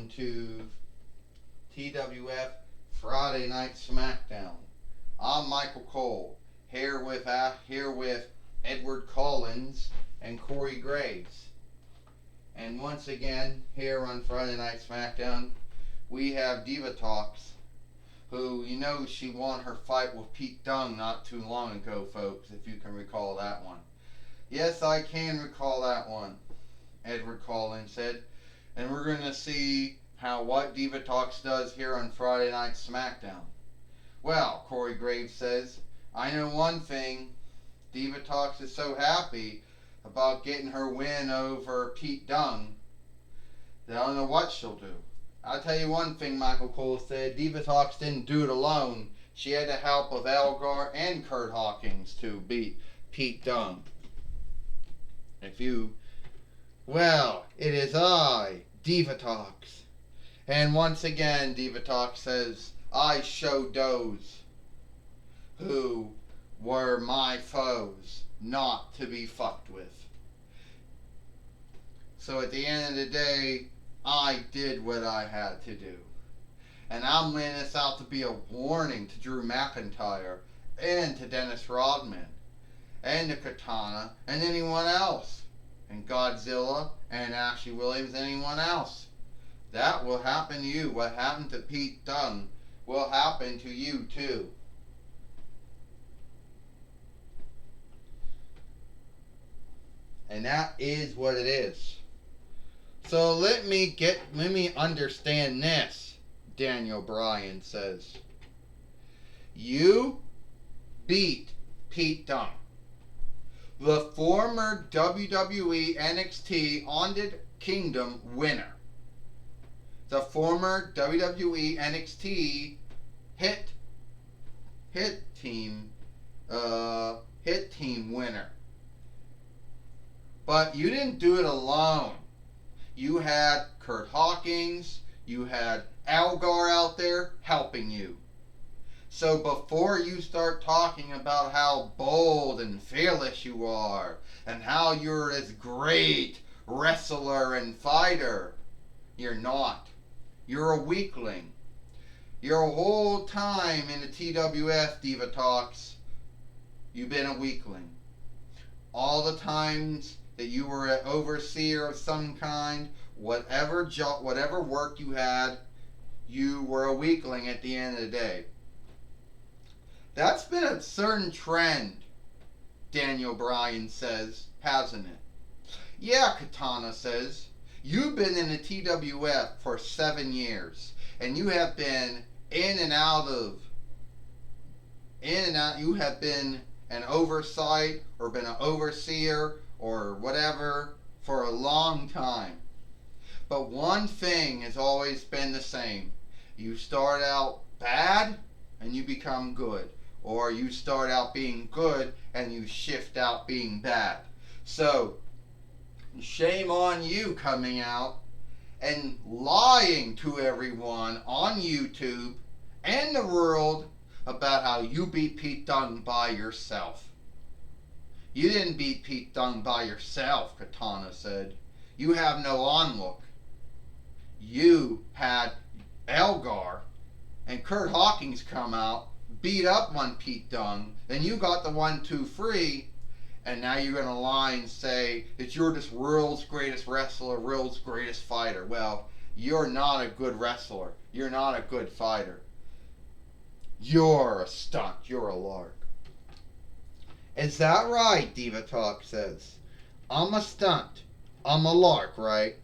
welcome to TWF Friday Night Smackdown. I'm Michael Cole, here with Edward Collins and Corey Graves. And once again, here on Friday Night Smackdown, we have Diva Talks, who, you know, she won her fight with Pete Dunne not too long ago, folks, if you can recall that one. Yes, I can recall that one, Edward Collins said. And we're going to see what Diva Talks does here on Friday Night SmackDown. Well, Corey Graves says, I know one thing. Diva Talks is so happy about getting her win over Pete Dunne that I don't know what she'll do. I'll tell you one thing, Michael Cole said. Diva Talks didn't do it alone. She had the help of Elgar and Kurt Hawkins to beat Pete Dunne. Well, it is I, Diva Talks. And once again, Diva Talks says, I showed those who were my foes not to be fucked with. So at the end of the day, I did what I had to do. And I'm laying this out to be a warning to Drew McIntyre and to Dennis Rodman and to Katana and anyone else. And Godzilla and Ashley Williams and anyone else. That will happen to you. What happened to Pete Dunne will happen to you too. And that is what it is. So let me understand this, Daniel Bryan says. You beat Pete Dunne, the former WWE NXT Haunted Kingdom winner. The former WWE NXT Hit Team winner. But you didn't do it alone. You had Kurt Hawkins, you had Elgar out there helping you. So before you start talking about how bold and fearless you are, and how you're this great wrestler and fighter, you're not. You're a weakling. Your whole time in the TWF, Diva Talks, you've been a weakling. All the times that you were an overseer of some kind, whatever work you had, you were a weakling at the end of the day. That's been a certain trend, Daniel Bryan says, hasn't it? Yeah, Katana says. You've been in the TWF for 7 years, and you have been in and out. You have been an oversight or been an overseer or whatever for a long time. But one thing has always been the same. You start out bad and you become good. Or you start out being good and you shift out being bad. So, shame on you coming out and lying to everyone on YouTube and the world about how you beat Pete Dunne by yourself. You didn't beat Pete Dunne by yourself, Katana said. You have no onlook. You had Elgar and Kurt Hawkins come out, beat up one Pete Dunne, then you got the 1-2 free, and now you're going to lie and say that you're this world's greatest wrestler, world's greatest fighter. Well, you're not a good wrestler. You're not a good fighter. You're a stunt. You're a lark. Is that right, Diva Talk says? I'm a stunt. I'm a lark, right?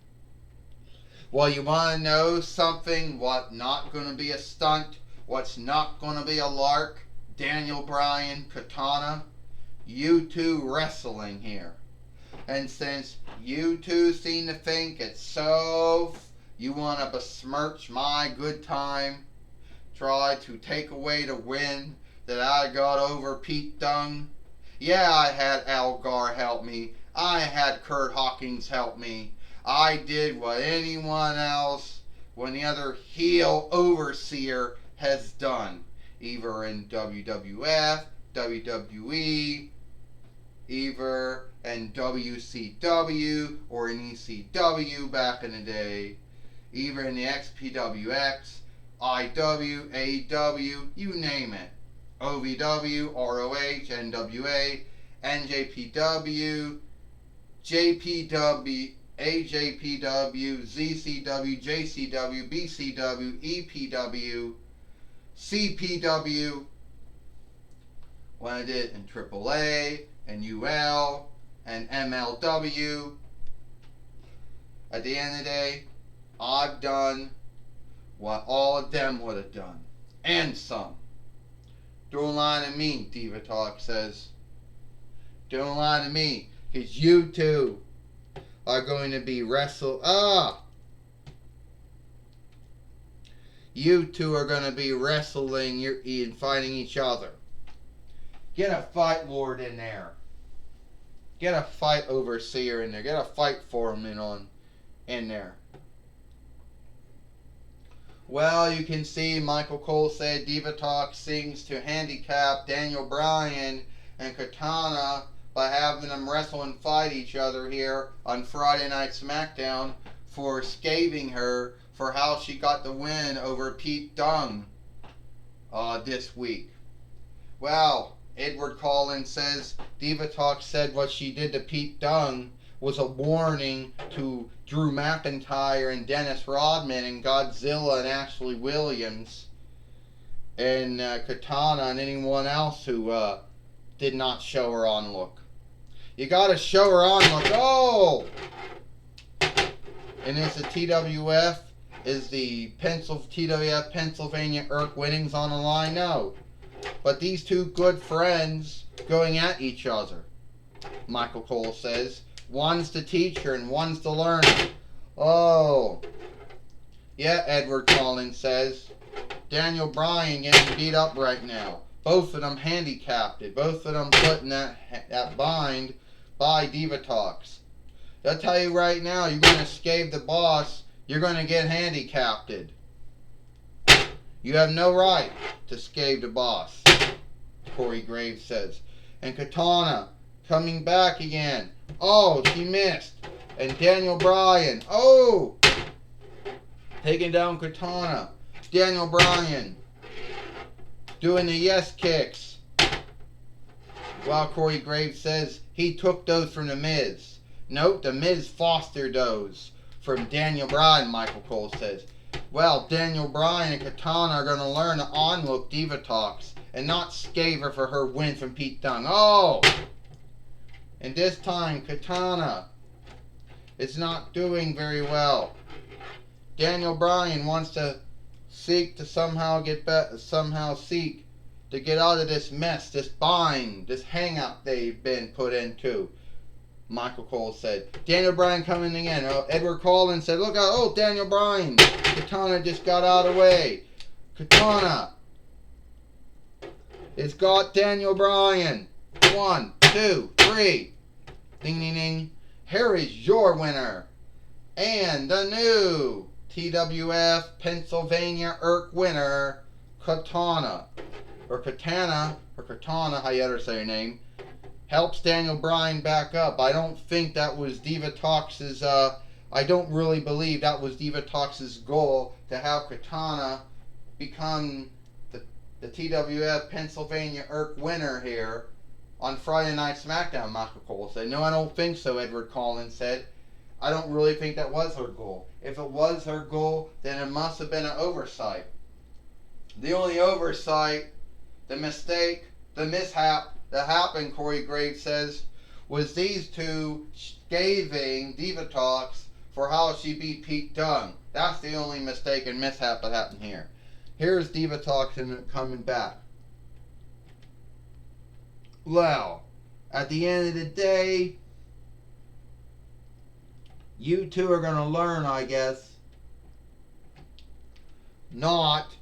Well, you want to know something, what not going to be a stunt, what's not going to be a lark? Daniel Bryan, Katana, you two wrestling here. And since you two seem to think it's so, you want to besmirch my good time, try to take away the win that I got over Pete Dunne. Yeah, I had Elgar help me. I had Kurt Hawkins help me. I did what anyone else, any other heel overseer has done, either in WWF, WWE, either in WCW or in ECW back in the day. either in the XPWX, IW, AW, you name it. OVW, ROH, NWA, NJPW, JPW, AJPW, ZCW, JCW, BCW, EPW, CPW, when I did in AAA, and UL, and MLW. At the end of the day, I've done what all of them would have done, and some. Don't lie to me, Diva Talk says. Don't lie to me, because you two are going to be You two are going to be wrestling and fighting each other. Get a fight lord in there. Get a fight overseer in there. Get a fight foreman in there. Well, you can see Michael Cole said Diva Talk sings to handicap Daniel Bryan and Katana by having them wrestle and fight each other here on Friday Night Smackdown for scathing her for how she got the win over Pete Dunne this week. Well, Edward Collins says Diva Talk said what she did to Pete Dunne was a warning to Drew McIntyre and Dennis Rodman and Godzilla and Ashley Williams and Katana and anyone else who did not show her on look. You gotta show her on look. Oh! And it's the TWF. Is the TWF Pennsylvania Irk winnings on the line? No. But these two good friends going at each other, Michael Cole says. One's the teacher and one's the learner. Oh. Yeah, Edward Collins says. Daniel Bryan getting beat up right now. Both of them handicapped. Both of them put in that bind by Diva Talks. They'll tell you right now, you're going to scathe the boss, you're going to get handicapped. You have no right to scathe the boss, Corey Graves says. And Katana coming back again. Oh, she missed. And Daniel Bryan. Oh! Taking down Katana. Daniel Bryan doing the yes kicks. While Corey Graves says he took those from The Miz. Nope, The Miz fostered those from Daniel Bryan, Michael Cole says. Well, Daniel Bryan and Katana are going to learn to onlook Diva Talks and not scathe her for her win from Pete Dunne. Oh! And this time, Katana is not doing very well. Daniel Bryan wants to seek to somehow get out of this mess, this bind, this hang-up they've been put into. Michael Cole said. Daniel Bryan coming again. Edward Collins said, look out. Oh, Daniel Bryan. Katana just got out of the way. Katana. It's got Daniel Bryan. 1, 2, 3. Ding, ding, ding. Here is your winner. And the new TWF Pennsylvania Irk winner, Katana. Or Katana, how you ever say your name. Helps Daniel Bryan back up. I don't think that was Diva Talks' I don't really believe that was Diva Talks' goal to have Katana become the TWF Pennsylvania Irk winner here on Friday Night Smackdown, Michael Cole said. No, I don't think so, Edward Collins said. I don't really think that was her goal. If it was her goal, then it must have been an oversight. The only oversight, the mistake, the mishap that happened, Corey Graves says, was these two scathing Diva Talks for how she beat Pete Dunne. That's the only mistake and mishap that happened here. Here's Diva Talks coming back. Well, at the end of the day, you two are going to learn, I guess, not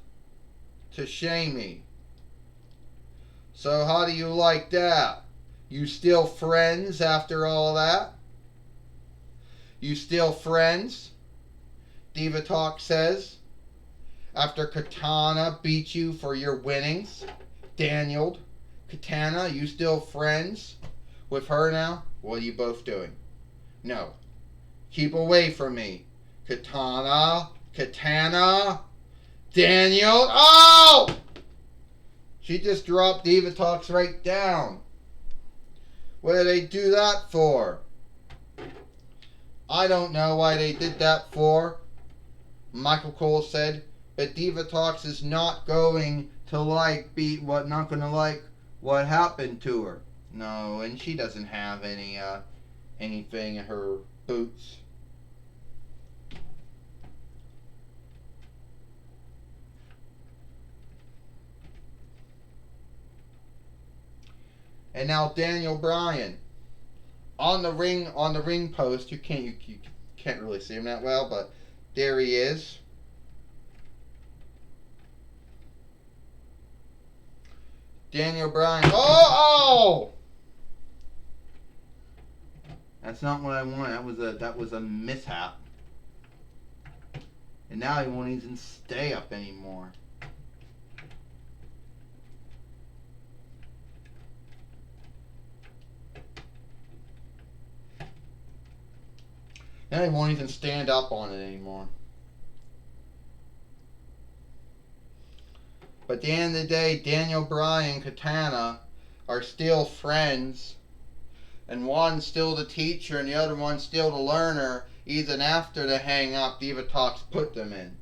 to shame me. So how do you like that? You still friends after all that? You still friends? Diva Talk says. After Katana beat you for your winnings. Daniel, Katana, you still friends with her now? What are you both doing? No. Keep away from me. Katana, Katana. Daniel. Oh! She just dropped Diva Talks right down. What did they do that for? I don't know why they did that for. Michael Cole said, but Diva Talks is not going to not going to like what happened to her. No, and she doesn't have anything in her boots. And now Daniel Bryan on the ring post. You can't really see him that well, but there he is. Daniel Bryan. Oh! That's not what I wanted. That was a mishap. And now he won't even stay up anymore. Now he won't even stand up on it anymore. But at the end of the day, Daniel Bryan and Katana are still friends. And one's still the teacher and the other one's still the learner, even after the hang up Diva Talks put them in.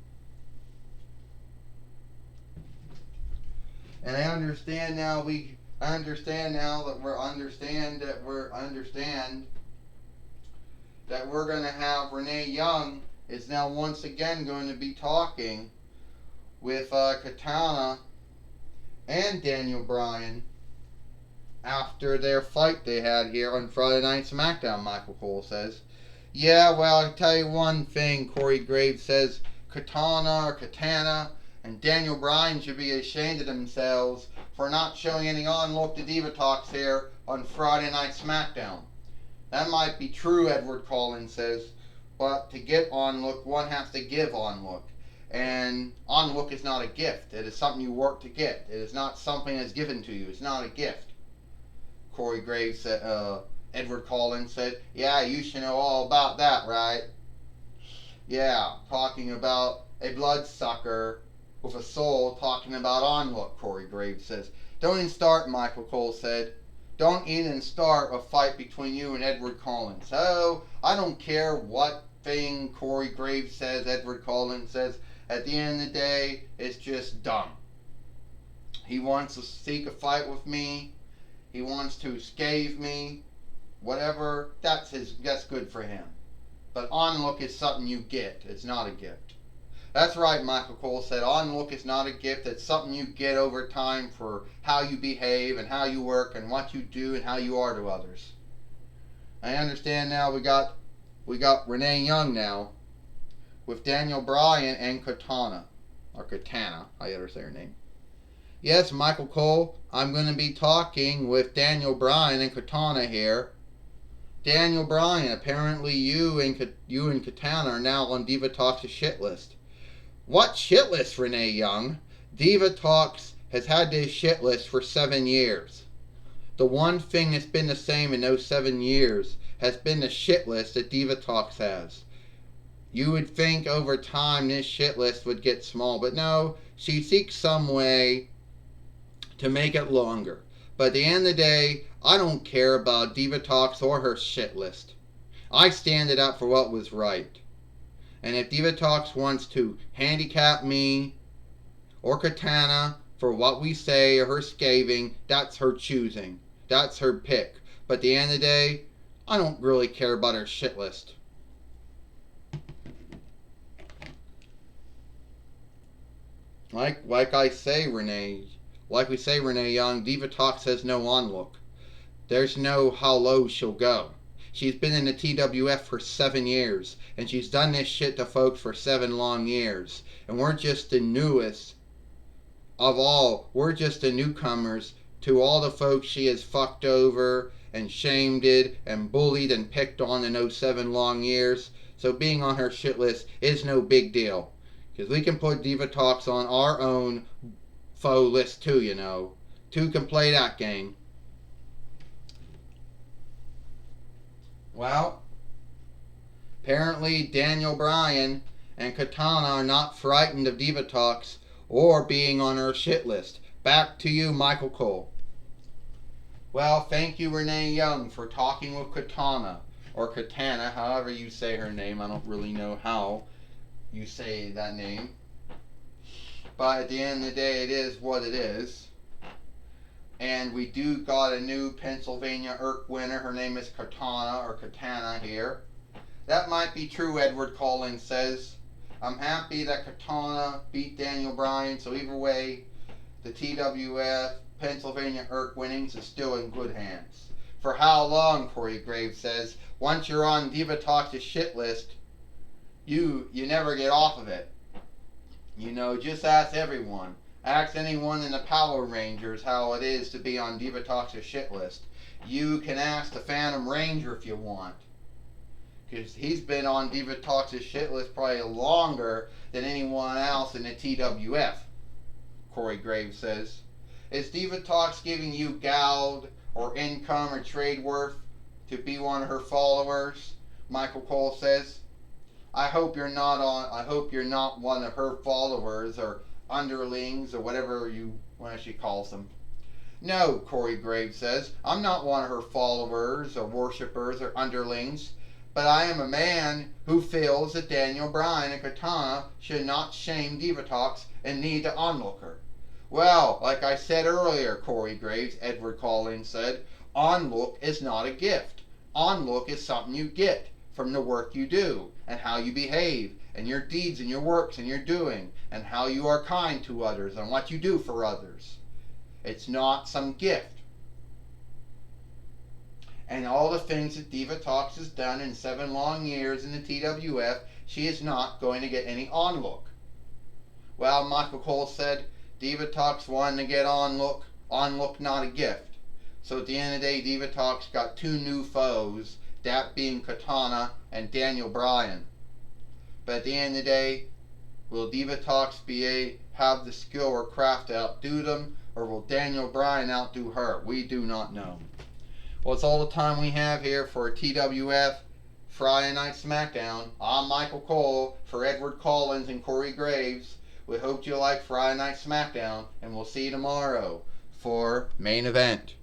And I understand now that we're going to have Renee Young is now once again going to be talking with Katana and Daniel Bryan after their fight they had here on Friday Night Smackdown, Michael Cole says. Yeah, well, I'll tell you one thing, Corey Graves says, Katana and Daniel Bryan should be ashamed of themselves for not showing any on-look to Diva Talks here on Friday Night Smackdown. That might be true, Edward Collins says, but to get on-look, one has to give on-look. And on-look is not a gift. It is something you work to get. It is not something that's given to you. It's not a gift. Corey Graves said, Edward Collins said, yeah, you should know all about that, right? Yeah, talking about a bloodsucker with a soul talking about on-look, Corey Graves says. Don't even start, Michael Cole said. Don't even start a fight between you and Edward Collins. So, I don't care what thing Corey Graves says, Edward Collins says. At the end of the day, it's just dumb. He wants to seek a fight with me. He wants to scathe me. Whatever, that's good for him. But on-look is something you get. It's not a gift. That's right, Michael Cole said. On-look is not a gift. It's something you get over time for how you behave and how you work and what you do and how you are to others. I understand now we got Renee Young now with Daniel Bryan and Katana. Or Katana, I ever say her name. Yes, Michael Cole, I'm going to be talking with Daniel Bryan and Katana here. Daniel Bryan, apparently you and Katana are now on Diva Talks' shit list. What shit list, Renee Young? Diva Talks has had this shit list for 7 years. The one thing that's been the same in those 7 years has been the shit list that Diva Talks has. You would think over time this shit list would get small, but no, she seeks some way to make it longer. But at the end of the day, I don't care about Diva Talks or her shit list. I stand it up for what was right. And if Diva Talks wants to handicap me or Katana for what we say or her scathing, that's her choosing. That's her pick. But at the end of the day, I don't really care about her shit list. Like we say, Renee Young, Diva Talks has no on-look. There's no how low she'll go. She's been in the TWF for 7 years, and she's done this shit to folks for 7 long years. And we're just the newest of all. We're just the newcomers to all the folks she has fucked over and shamed it and bullied and picked on in those 7 long years. So being on her shit list is no big deal. Because we can put Diva Talks on our own faux list too, you know. 2 can play that game. Well, apparently Daniel Bryan and Katana are not frightened of Diva Talks or being on her shit list. Back to you, Michael Cole. Well, thank you, Renee Young, for talking with Katana, or Katana, however you say her name. I don't really know how you say that name. But at the end of the day, it is what it is. And we do got a new Pennsylvania IRC winner. Her name is Katana, or Katana here. That might be true, Edward Collins says. I'm happy that Katana beat Daniel Bryan, so either way, the TWF Pennsylvania IRC winnings is still in good hands. For how long, Corey Graves says. Once you're on Diva Talks' shit list, you never get off of it. You know, just ask everyone. Ask anyone in the Power Rangers how it is to be on Diva Talks' shit list. You can ask the Phantom Ranger if you want. Because he's been on Diva Talks' shit list probably longer than anyone else in the TWF, Corey Graves says. Is Diva Talks giving you gold or income or trade worth to be one of her followers? Michael Cole says. I hope you're not one of her followers or underlings or whatever she calls them. No, Corey Graves says. I'm not one of her followers or worshippers or underlings. But I am a man who feels that Daniel Bryan and Katana should not shame Diva Talks and need to onlooker. Well, like I said earlier, Corey Graves, Edward Collins said, onlook is not a gift. Onlook is something you get from the work you do and how you behave and your deeds and your works and your doing and how you are kind to others and what you do for others. It's not some gift. And all the things that Diva Talks has done in 7 long years in the TWF, she is not going to get any onlook. Well, Michael Cole said, Diva Talks wanted to get onlook not a gift. So at the end of the day, Diva Talks got 2 new foes, that being Katana and Daniel Bryan. But at the end of the day, will Diva Talks have the skill or craft to outdo them, or will Daniel Bryan outdo her? We do not know. Well, it's all the time we have here for TWF Friday Night Smackdown. I'm Michael Cole for Edward Collins and Corey Graves. We hope you like Friday Night Smackdown, and we'll see you tomorrow for Main Event.